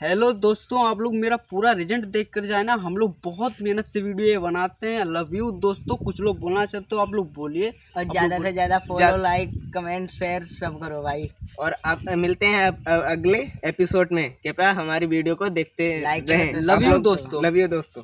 Hello दोस्तों, आप लोग मेरा पूरा रिजल्ट देख कर जाए ना। हम लोग बहुत मेहनत से वीडियो बनाते हैं। लव यू दोस्तों। कुछ लोग बोलना चाहते हो, आप लोग बोलिए। और ज्यादा से ज्यादा फॉलो, लाइक, कमेंट, शेयर सब करो भाई। और आप मिलते हैं अगले एपिसोड में। कृपया हमारी वीडियो को देखते लाइक रहें। लव यू दोस्तों। लव यू दोस्तों।